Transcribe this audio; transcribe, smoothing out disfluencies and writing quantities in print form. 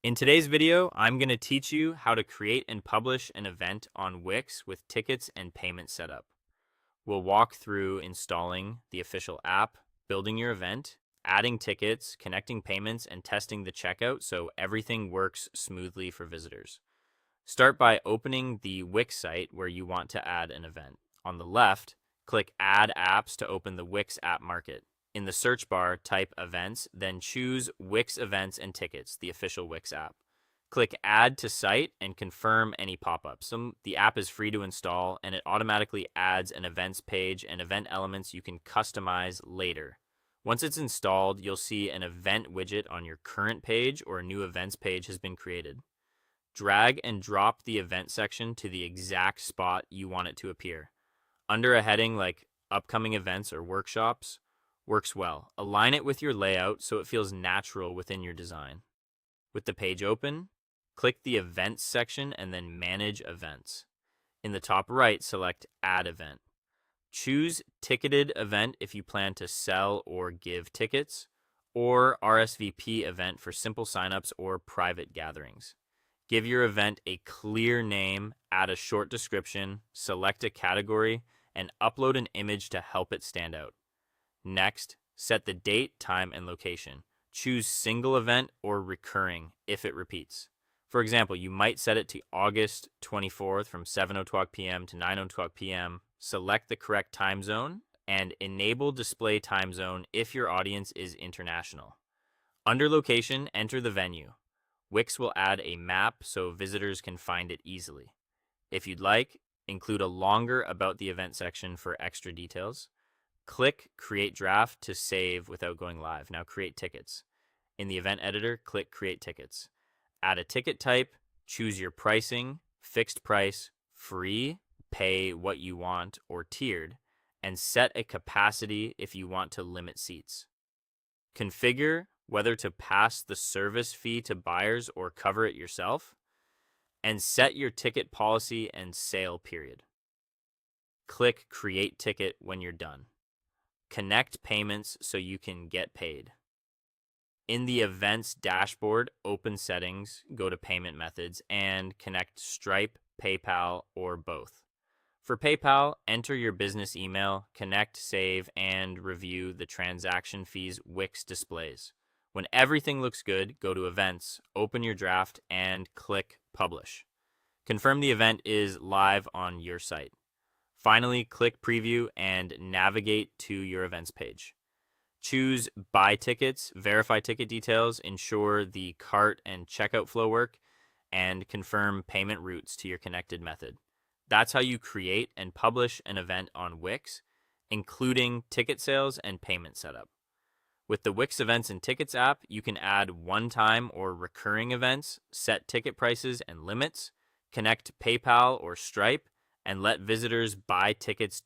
In today's video, I'm going to teach you how to create and publish an event on Wix with tickets and payment setup. We'll walk through installing the official app, building your event, adding tickets, connecting payments, and testing the checkout so everything works smoothly for visitors. Start by opening the Wix site where you want to add an event. On the left, click Add Apps to open the Wix app market. In the search bar, type Events, then choose Wix Events and Tickets, the official Wix app. Click Add to Site and confirm any pop-ups. The app is free to install, and it automatically adds an events page and event elements you can customize later. Once it's installed, you'll see an event widget on your current page or a new events page has been created. Drag and drop the event section to the exact spot you want it to appear. Under a heading like Upcoming Events or Workshops, works well. Align it with your layout so it feels natural within your design. With the page open, click the Events section and then Manage Events. In the top right, select Add Event. Choose Ticketed Event if you plan to sell or give tickets, or RSVP event for simple signups or private gatherings. Give your event a clear name, add a short description, select a category, and upload an image to help it stand out. Next, set the date, time, and location. Choose single event or recurring if it repeats. For example, you might set it to August 24th from 7:00 p.m. to 9:00 p.m. Select the correct time zone and enable display time zone if your audience is international. Under location, enter the venue. Wix will add a map so visitors can find it easily. If you'd like, include a longer About the Event section for extra details. Click Create Draft to save without going live. Now create tickets. In the event editor, click Create Tickets. Add a ticket type, choose your pricing, fixed price, free, pay what you want, or tiered, and set a capacity if you want to limit seats. Configure whether to pass the service fee to buyers or cover it yourself, and set your ticket policy and sale period. Click Create Ticket when you're done. Connect payments so you can get paid. In the Events dashboard, open Settings, go to Payment Methods, and connect Stripe, PayPal, or both. For PayPal, enter your business email, connect, save, and review the transaction fees Wix displays. When everything looks good, go to Events, open your draft, and click Publish. Confirm the event is live on your site. Finally, click Preview and navigate to your events page. Choose Buy Tickets, verify ticket details, ensure the cart and checkout flow work, and confirm payment routes to your connected method. That's how you create and publish an event on Wix, including ticket sales and payment setup. With the Wix Events and Tickets app, you can add one-time or recurring events, set ticket prices and limits, connect PayPal or Stripe, and let visitors buy tickets